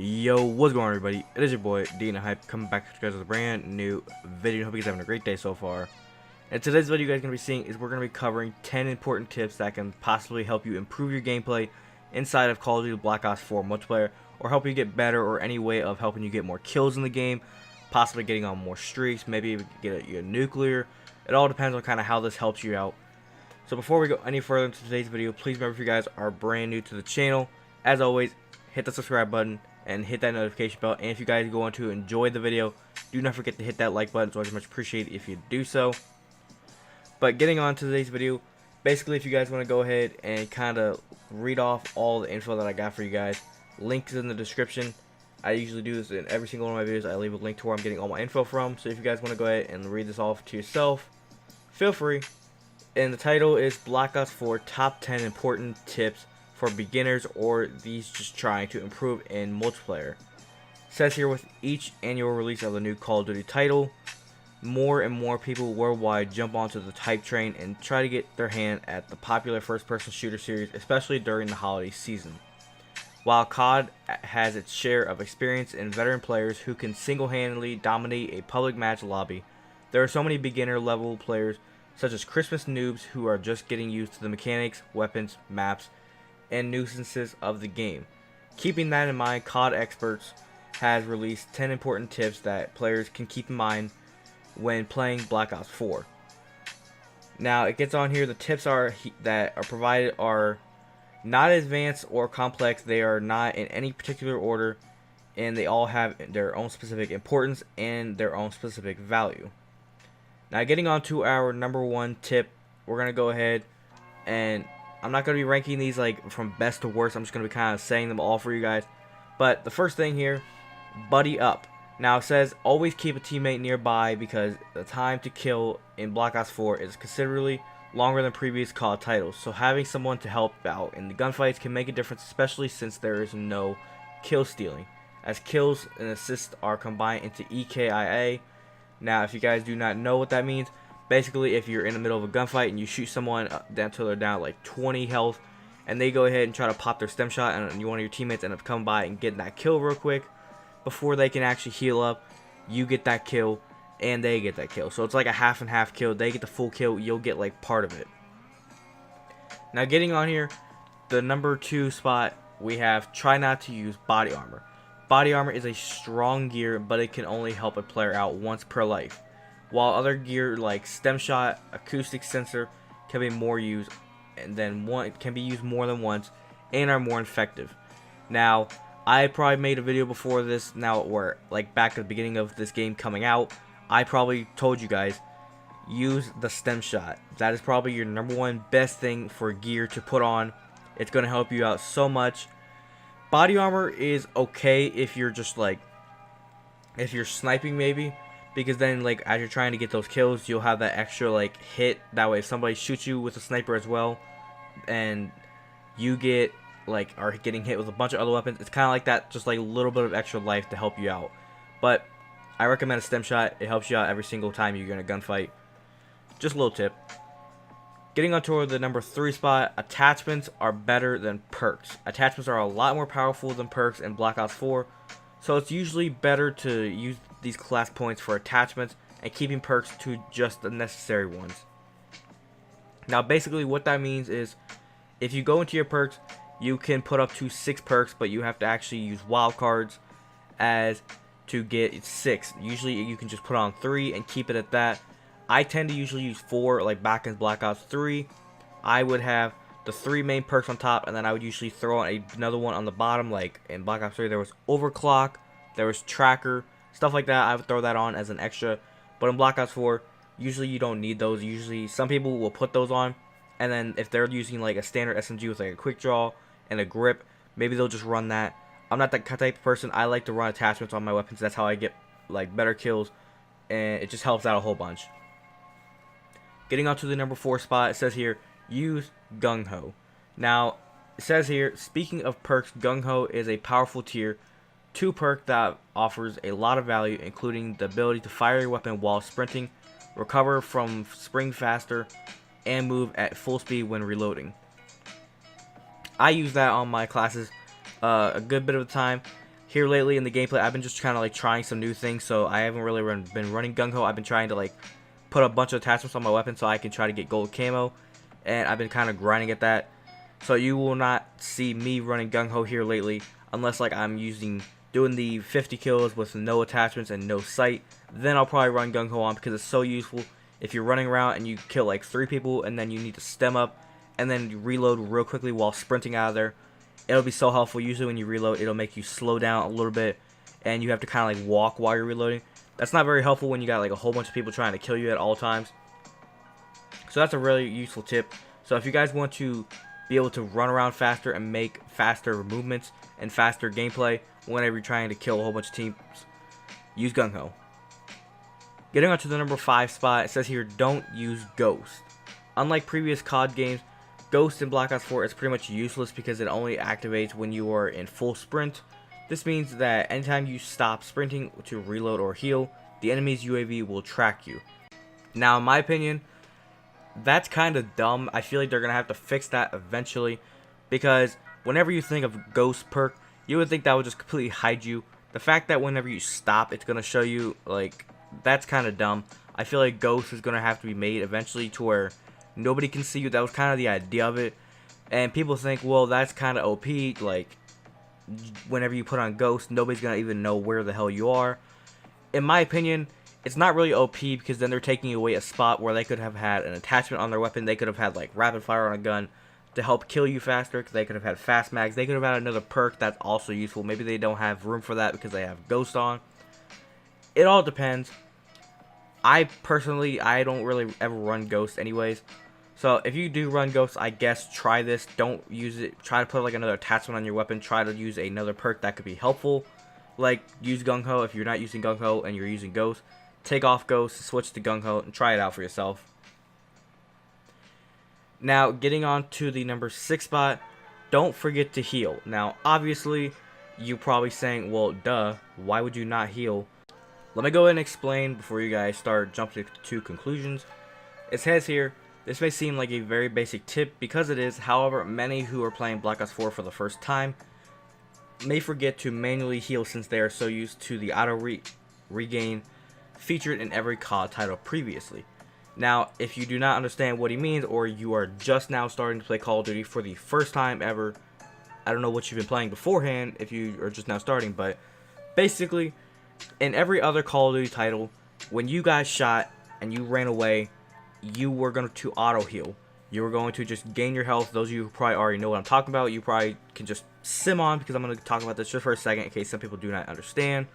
Yo, what's going on, everybody? It is your boy Dina Hype coming back to you guys with a brand new video. Hope you guys are having a great day so far. And today's video you guys are going to be seeing is we're going to be covering 10 important tips that can possibly help you improve your gameplay inside of Call of Duty Black Ops 4 multiplayer, or help you get better, or any way of helping you get more kills in the game, possibly getting on more streaks, maybe get a nuclear. It all depends on kind of how this helps you out. So before we go any further into today's video, please remember, if you guys are brand new to the channel, as always, hit the subscribe button and hit that notification bell. And if you guys go on to enjoy the video, do not forget to hit that like button. So I'd much appreciate it if you do so. But getting on to today's video, basically, if you guys want to go ahead and kind of read off all the info that I got for you guys, links in the description. I usually do this in every single one of my videos. I leave a link to where I'm getting all my info from. So if you guys want to go ahead and read this off to yourself, feel free. And the title is Black Ops 4 Top 10 Important Tips for Beginners or these just trying to improve in multiplayer. It says here, with each annual release of the new Call of Duty title, more and more people worldwide jump onto the hype train and try to get their hand at the popular first-person shooter series, especially during the holiday season. While COD has its share of experience and veteran players who can single-handedly dominate a public match lobby, there are so many beginner-level players such as Christmas noobs who are just getting used to the mechanics, weapons, maps, and nuisances of the game. Keeping that in mind, COD Experts has released 10 important tips that players can keep in mind when playing Black Ops 4. Now, it gets on here, the tips that are provided are not advanced or complex. They are not in any particular order, and they all have their own specific importance and their own specific value. Now, getting on to our number one tip, we're going to go ahead and I'm not going to be ranking these like from best to worst. I'm just going to be kind of saying them all for you guys. But the first thing here, buddy up. Now, it says always keep a teammate nearby because the time to kill in Black Ops 4 is considerably longer than previous COD titles. So having someone to help out in the gunfights can make a difference, especially since there is no kill stealing, as kills and assists are combined into EKIA. Now, if you guys do not know what that means, basically, if you're in the middle of a gunfight and you shoot someone down until they're down like 20 health, and they go ahead and try to pop their stem shot, and one of your teammates end up coming by and getting that kill real quick, before they can actually heal up, you get that kill, and they get that kill. So it's like a half and half kill. They get the full kill, you'll get like part of it. Now, getting on here, the number 2 spot, we have try not to use body armor. Body armor is a strong gear, but it can only help a player out once per life, while other gear like stem shot, acoustic sensor can be more used, and then can be used more than once and are more effective. Now, I probably made a video before this, now where like back at the beginning of this game coming out, I probably told you guys, use the stem shot. That is probably your number one best thing for gear to put on. It's going to help you out so much. Body armor is okay if you're just like, if you're sniping maybe, because then like as you're trying to get those kills, you'll have that extra like hit. That way if somebody shoots you with a sniper as well, and you get like are getting hit with a bunch of other weapons, it's kind of like that, just like a little bit of extra life to help you out. But I recommend a stem shot. It helps you out every single time you're in a gunfight. Just a little tip. Getting on to the number 3 spot, attachments are better than perks. Attachments are a lot more powerful than perks in Black Ops 4, so it's usually better to use these class points for attachments and keeping perks to just the necessary ones. Now, basically what that means is if you go into your perks, you can put up to 6 perks, but you have to actually use wild cards as to get 6. Usually you can just put on 3 and keep it at that. I tend to usually use 4, like back in Black Ops 3. I would have the 3 main perks on top, and then I would usually throw on another one on the bottom. Like in Black Ops 3, there was Overclock, there was Tracker, stuff like that. I would throw that on as an extra. But in Black Ops 4, usually you don't need those. Usually some people will put those on, and then if they're using like a standard SMG with like a quick draw and a grip, maybe they'll just run that. I'm not that type of person. I like to run attachments on my weapons. That's how I get like better kills, and it just helps out a whole bunch. Getting on to the number 4 spot, it says here, use Gung Ho. Now, it says here, speaking of perks, Gung Ho is a powerful tier 2 perk that offers a lot of value, including the ability to fire your weapon while sprinting, recover from spring faster, and move at full speed when reloading. I use that on my classes a good bit of the time. here lately in the gameplay, I've been just kind of like trying some new things, so I haven't really been running gung-ho. I've been trying to like put a bunch of attachments on my weapon so I can try to get gold camo, and I've been kind of grinding at that. So you will not see me running gung-ho here lately unless like I'm doing the 50 kills with no attachments and no sight. Then I'll probably run gung-ho on, because it's so useful. If you're running around and you kill like 3 people and then you need to stem up and then you reload real quickly while sprinting out of there, it'll be so helpful. Usually when you reload, it'll make you slow down a little bit and you have to kind of like walk while you're reloading. That's not very helpful when you got like a whole bunch of people trying to kill you at all times. So that's a really useful tip. So if you guys want to be able to run around faster and make faster movements and faster gameplay whenever you're trying to kill a whole bunch of teams, use gung-ho. Getting on to the number 5 spot, it says here, don't use Ghost. Unlike previous COD games, Ghost in Black Ops 4 is pretty much useless because it only activates when you are in full sprint. This means that anytime you stop sprinting to reload or heal, the enemy's UAV will track you. Now, in my opinion, that's kind of dumb. I feel like they're going to have to fix that eventually, because whenever you think of Ghost perk, you would think that would just completely hide you. The fact that whenever you stop, it's going to show you, like, that's kind of dumb. I feel like Ghost is going to have to be made eventually to where nobody can see you. That was kind of the idea of it. And people think, well, that's kind of OP. Like, whenever you put on Ghost, nobody's going to even know where the hell you are. In my opinion, it's not really OP, because then they're taking away a spot where they could have had an attachment on their weapon. They could have had, like, rapid fire on a gun to help kill you faster, because they could have had fast mags. They could have had another perk that's also useful. Maybe they don't have room for that because they have Ghost on. It all depends. I personally, I don't really ever run Ghost anyways. So if you do run Ghost, I guess try this. Don't use it. Try to put like another attachment on your weapon. Try to use another perk that could be helpful. Like use gung-ho if you're not using gung-ho and you're using Ghost. Take off Ghost, switch to gung-ho, and try it out for yourself. Now, getting on to the number 6 spot, don't forget to heal. Now, obviously, you're probably saying, well, duh, why would you not heal? Let me go ahead and explain before you guys start jumping to conclusions. It says here, this may seem like a very basic tip because it is. However, many who are playing Black Ops 4 for the first time may forget to manually heal since they are so used to the auto regain featured in every COD title previously. Now, if you do not understand what he means, or you are just now starting to play Call of Duty for the first time ever, I don't know what you've been playing beforehand if you are just now starting, but basically, in every other Call of Duty title, when you guys shot and you ran away, you were going to auto heal. You were going to just gain your health. Those of you who probably already know what I'm talking about, you probably can just sim on, because I'm going to talk about this just for a second in case some people do not understand.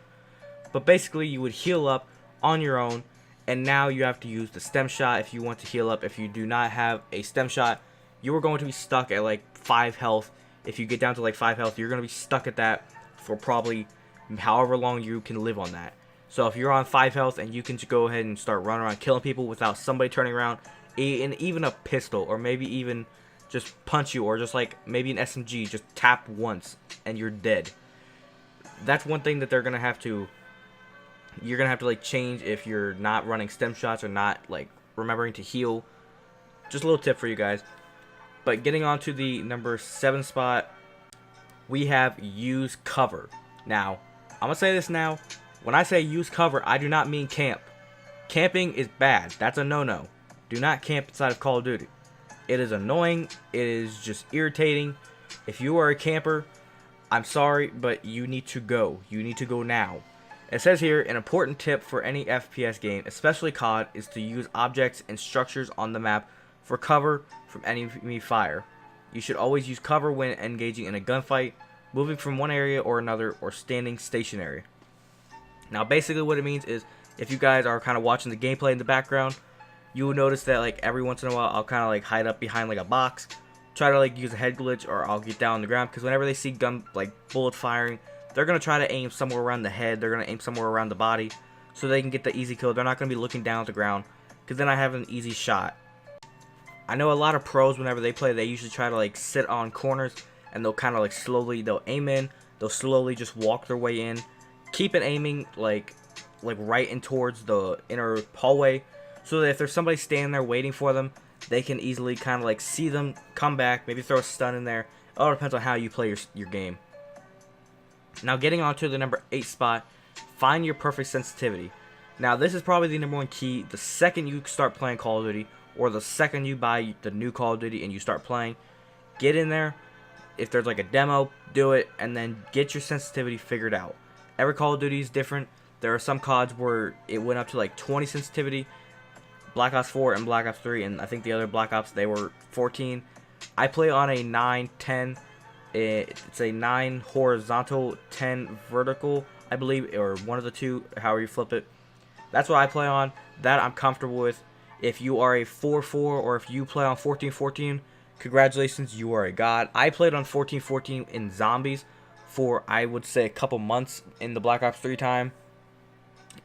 But basically, you would heal up on your own, and now you have to use the stem shot if you want to heal up. If you do not have a stem shot, you are going to be stuck at like 5 health. If you get down to like 5 health, you're going to be stuck at that for probably however long you can live on that. So if you're on 5 health and you can just go ahead and start running around killing people without somebody turning around, and even a pistol, or maybe even just punch you, or just like maybe an SMG, just tap once and you're dead. That's one thing that you're gonna have to like change if you're not running stem shots or not like remembering to heal. Just a little tip for you guys. But getting on to the number 7 spot, we have use cover. Now, I'm gonna say this now. When I say use cover, I do not mean camp. Camping is bad. That's a no-no. Do not camp inside of Call of Duty. It is annoying. It is just irritating. If you are a camper, I'm sorry, but you need to go. You need to go now. It says here, an important tip for any FPS game, especially COD, is to use objects and structures on the map for cover from enemy fire. You should always use cover when engaging in a gunfight, moving from one area or another, or standing stationary. Now, basically what it means is, if you guys are kind of watching the gameplay in the background, you will notice that like every once in a while I'll kind of like hide up behind like a box, try to like use a head glitch, or I'll get down on the ground, because whenever they see bullet firing, they're going to try to aim somewhere around the head, they're going to aim somewhere around the body, so they can get the easy kill. They're not going to be looking down at the ground, because then I have an easy shot. I know a lot of pros, whenever they play, they usually try to like sit on corners, and they'll kind of like slowly, they'll aim in, they'll slowly just walk their way in, keep it aiming like right in towards the inner hallway, so that if there's somebody standing there waiting for them, they can easily kind of like see them, come back, maybe throw a stun in there. It all depends on how you play your game. Now getting on to the number 8 spot, find your perfect sensitivity. Now this is probably the number one key. The second you start playing Call of Duty, or the second you buy the new Call of Duty and you start playing, get in there. If there's like a demo, do it, and then get your sensitivity figured out. Every Call of Duty is different. There are some CODs where it went up to like 20 sensitivity. Black Ops 4 and Black Ops 3, and I think the other Black Ops, they were 14. I play on a 9-10. It's a 9 horizontal, 10 vertical, I believe, or one of the two, however you flip it. That's what I play on. That I'm comfortable with. If you are a 4-4 or if you play on 14-14, congratulations, you are a god. I played on 14-14 in zombies for, I would say, a couple months in the Black Ops 3 time.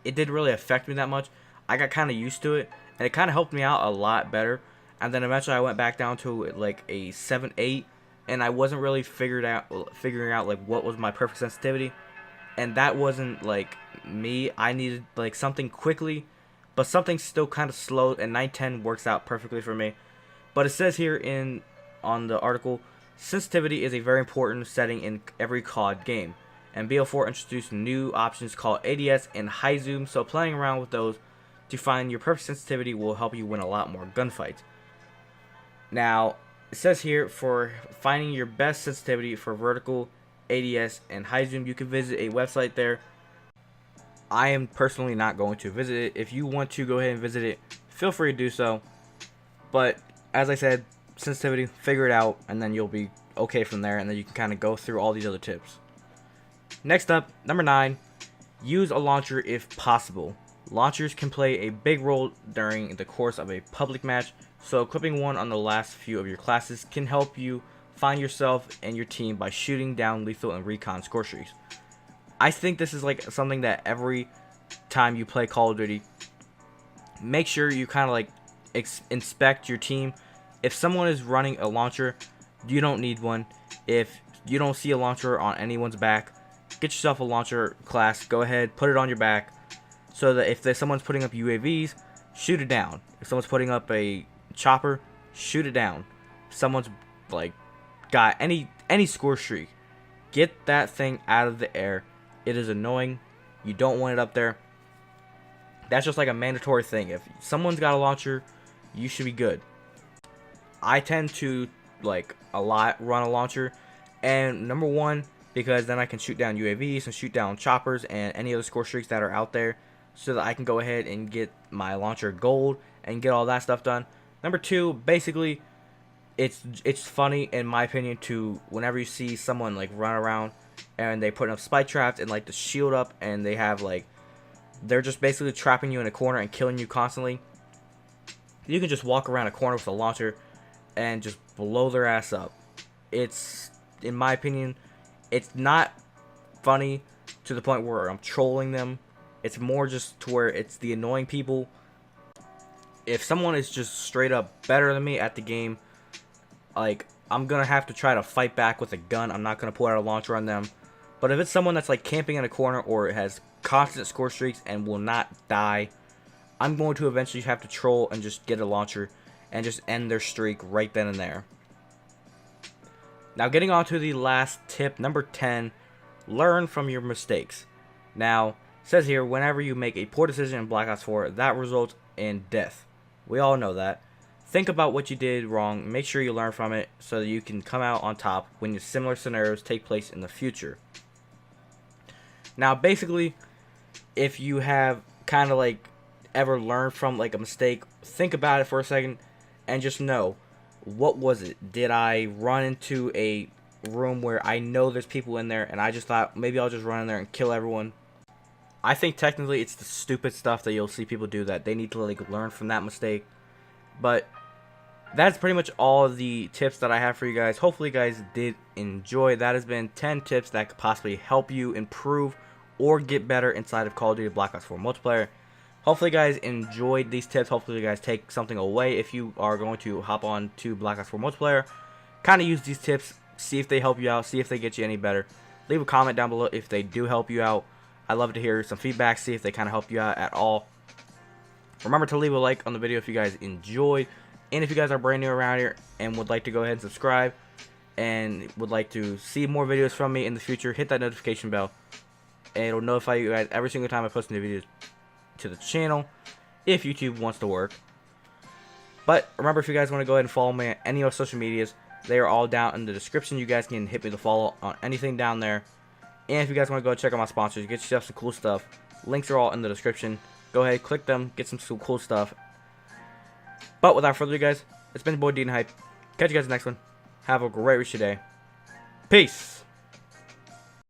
It didn't really affect me that much. I got kind of used to it, and it kind of helped me out a lot better. And then eventually I went back down to like a 7-8, and I wasn't really figuring out like what was my perfect sensitivity. And that wasn't like me. I needed like something quickly, but something still kind of slow, and 9-10 works out perfectly for me. But it says here on the article, sensitivity is a very important setting in every COD game, and BO4 introduced new options called ADS and high zoom, so playing around with those to find your perfect sensitivity will help you win a lot more gunfights. Now, it says here, for finding your best sensitivity for vertical, ADS, and high zoom, you can visit a website there. I am personally not going to visit it. If you want to go ahead and visit it, feel free to do so. But as I said, sensitivity, figure it out, and then you'll be okay from there, and then you can kind of go through all these other tips. Next up, number 9, use a launcher if possible. Launchers can play a big role during the course of a public match, so equipping one on the last few of your classes can help you find yourself and your team by shooting down lethal and recon score streaks. I think this is like something that every time you play Call of Duty, make sure you kind of like inspect your team. If someone is running a launcher, you don't need one. If you don't see a launcher on anyone's back, get yourself a launcher class. Go ahead, put it on your back, so that if someone's putting up UAVs, shoot it down. If someone's putting up a chopper, shoot it down. If someone's like got any score streak, get that thing out of the air. It is annoying. You don't want it up there. That's just like a mandatory thing. If someone's got a launcher, you should be good. I tend to like run a launcher, and number one, because then I can shoot down UAVs and shoot down choppers and any other score streaks that are out there, so that I can go ahead and get my launcher gold and get all that stuff done. Number two, basically, it's funny in my opinion to whenever you see someone like run around and they put up spike traps and like the shield up, and they have like, they're just basically trapping you in a corner and killing you constantly. You can just walk around a corner with a launcher and just blow their ass up. It's, in my opinion, it's not funny to the point where I'm trolling them. It's more just to where it's the annoying people. If someone is just straight up better than me at the game, like, I'm gonna have to try to fight back with a gun. I'm not gonna pull out a launcher on them. But if it's someone that's like camping in a corner or has constant score streaks and will not die, I'm going to eventually have to troll and just get a launcher and just end their streak right then and there. Now getting on to the last tip, number 10, learn from your mistakes. Now, it says here, whenever you make a poor decision in Black Ops 4, that results in death. We all know that. Think about what you did wrong, make sure you learn from it so that you can come out on top when similar scenarios take place in the future. Now basically, if you have kind of like ever learned from like a mistake, think about it for a second and just know, what was it? Did I run into a room where I know there's people in there and I just thought maybe I'll just run in there and kill everyone? I think technically it's the stupid stuff that you'll see people do that they need to like learn from that mistake. But that's pretty much all of the tips that I have for you guys. Hopefully you guys did enjoy. That has been 10 tips that could possibly help you improve or get better inside of Call of Duty Black Ops 4 multiplayer. Hopefully you guys enjoyed these tips. Hopefully you guys take something away if you are going to hop on to Black Ops 4 multiplayer. Kind of use these tips, see if they help you out, see if they get you any better. Leave a comment down below if they do help you out. I'd love to hear some feedback, see if they kind of help you out at all. Remember to leave a like on the video if you guys enjoyed. And if you guys are brand new around here and would like to go ahead and subscribe, and would like to see more videos from me in the future, hit that notification bell, and it'll notify you guys every single time I post new videos to the channel, if YouTube wants to work. But remember, if you guys want to go ahead and follow me on any of my social medias, they are all down in the description. You guys can hit me to follow on anything down there. And if you guys want to go check out my sponsors, get yourself some cool stuff, links are all in the description. Go ahead, click them, get some cool stuff. But without further ado, guys, it's been your boy D and Hype. Catch you guys in the next one. Have a great rest of your day. Peace.